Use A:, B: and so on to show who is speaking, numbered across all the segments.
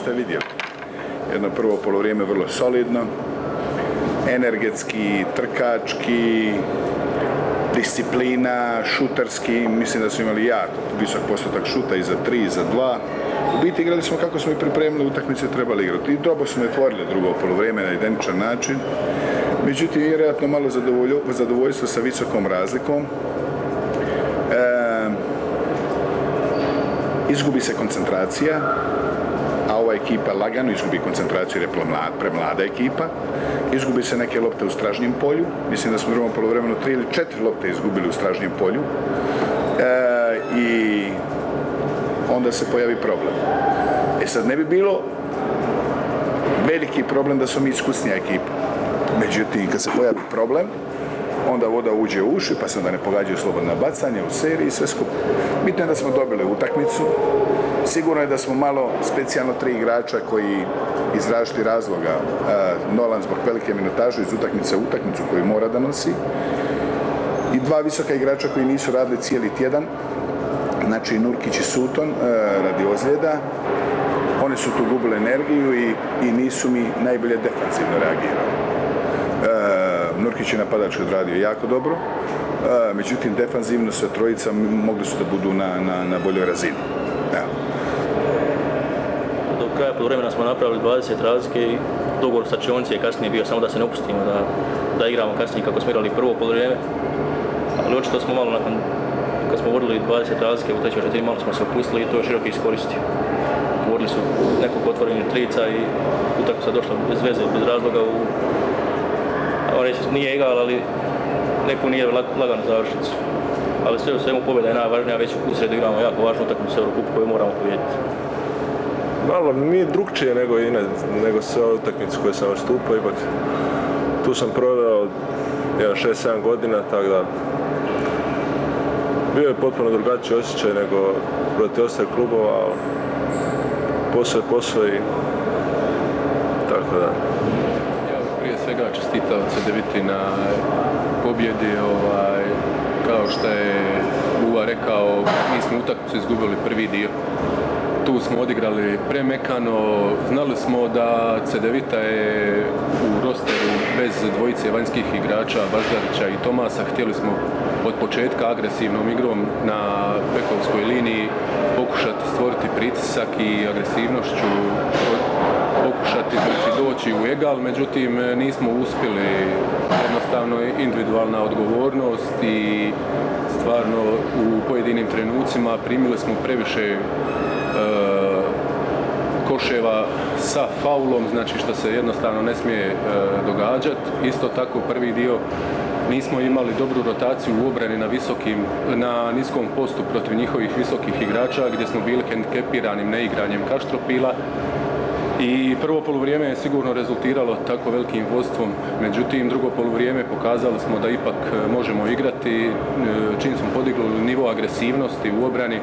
A: ste vidjeli. Jedno prvo polovrijeme vrlo solidno, energetski, trkački, disciplina, šuterski, mislim da su imali jako visok postotak šuta i za 3 i za 2. U biti igrali smo kako smo i pripremili utakmice trebali igrati. I dobro smo otvorili drugo polovrijeme na identičan način. Međutim, vjerojatno malo zadovoljstvo sa visokom razlikom. Izgubi se koncentracija, a ova ekipa lagano izgubi koncentraciju jer je premlada ekipa. Izgubi se neke lopte u stražnjem polju. Mislim da smo u drugom poluvremenu 3 ili 4 lopte izgubili u stražnjem polju. I onda se pojavi problem. Sad ne bi bilo veliki problem da smo mi iskusnija ekipa. Međutim, kad se pojavi problem, onda voda uđe u uši, pa se onda ne pogađaju slobodna bacanja u seriji i sve skupo. Bitno je da smo dobili utakmicu. Sigurno je da smo malo, specijalno 3 igrača koji iz različitih razloga, Nolan zbog velike minutaže iz utakmice u utakmicu koju mora da nosi, i 2 visoka igrača koji nisu radili cijeli tjedan, znači Nurkić i Sutton radi ozljeda. Oni su tu gubili energiju i nisu mi najbolje defanzivno reagirali. Nurkić je napadački odradio jako dobro, međutim defanzivno sve trojica mogli su da budu na boljoj razini. Evo.
B: Do kraja poluvremena smo napravili 20 razlike i dogovor sa čionci je kasnije bio samo da se ne opustimo, da igramo kasnije kako smo igrali prvo poluvrijeme. Ali očito smo malo nakon, kad smo vodili 20 razlike u trećoj četvrtini, malo smo se opustili i to je Široki iskoristio. Vodili su nekoliko otvorenih trica i utakmica došla bez veze, bez razloga nije egal, ali neku nije lagano završnicu. Ali sve u svemu pobjeda je najvažnija, već u sredu igramo jako važnu utakmicu Eurokupu koju moramo pobijediti.
C: Malo nije drugčije nego sve utakmice koje sam nastupao, ipak tu sam proveo 6-7 godina, tako da bio je potpuno drugačiji osjećaj nego protiv ostalih klubova, posao i tako da.
D: Prije svega čestitao Cedeviti na pobjedi, kao što je Buva rekao, mi smo utakmicu izgubili prvi dio. Tu smo odigrali premekano, znali smo da Cedevita je u rosteru bez dvojice vanjskih igrača, Baždarića i Tomasa. Htjeli smo od početka agresivnom igrom na bekovskoj liniji pokušati stvoriti pritisak i agresivnošću pokušati doći u egal, međutim nismo uspjeli. Jednostavno individualna odgovornost i stvarno u pojedinim trenucima primili smo previše koševa sa faulom, znači što se jednostavno ne smije događati. Isto tako prvi dio nismo imali dobru rotaciju u obrani na niskom postu protiv njihovih visokih igrača gdje smo bili hendikepiranim neigranjem Kaštropila. I prvo poluvrijeme je sigurno rezultiralo tako velikim vodstvom, međutim drugo poluvrijeme pokazali smo da ipak možemo igrati, čim smo podigli nivo agresivnosti u obrani,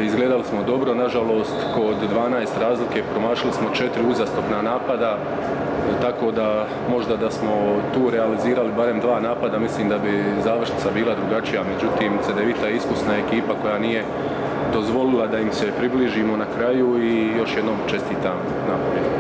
D: izgledali smo dobro, nažalost kod 12 razlike promašili smo 4 uzastopna napada, tako da možda da smo tu realizirali barem 2 napada, mislim da bi završnica bila drugačija, međutim Cedevita je iskusna ekipa koja nije dozvolila da im se približimo na kraju i još jednom čestitam na pobjedu.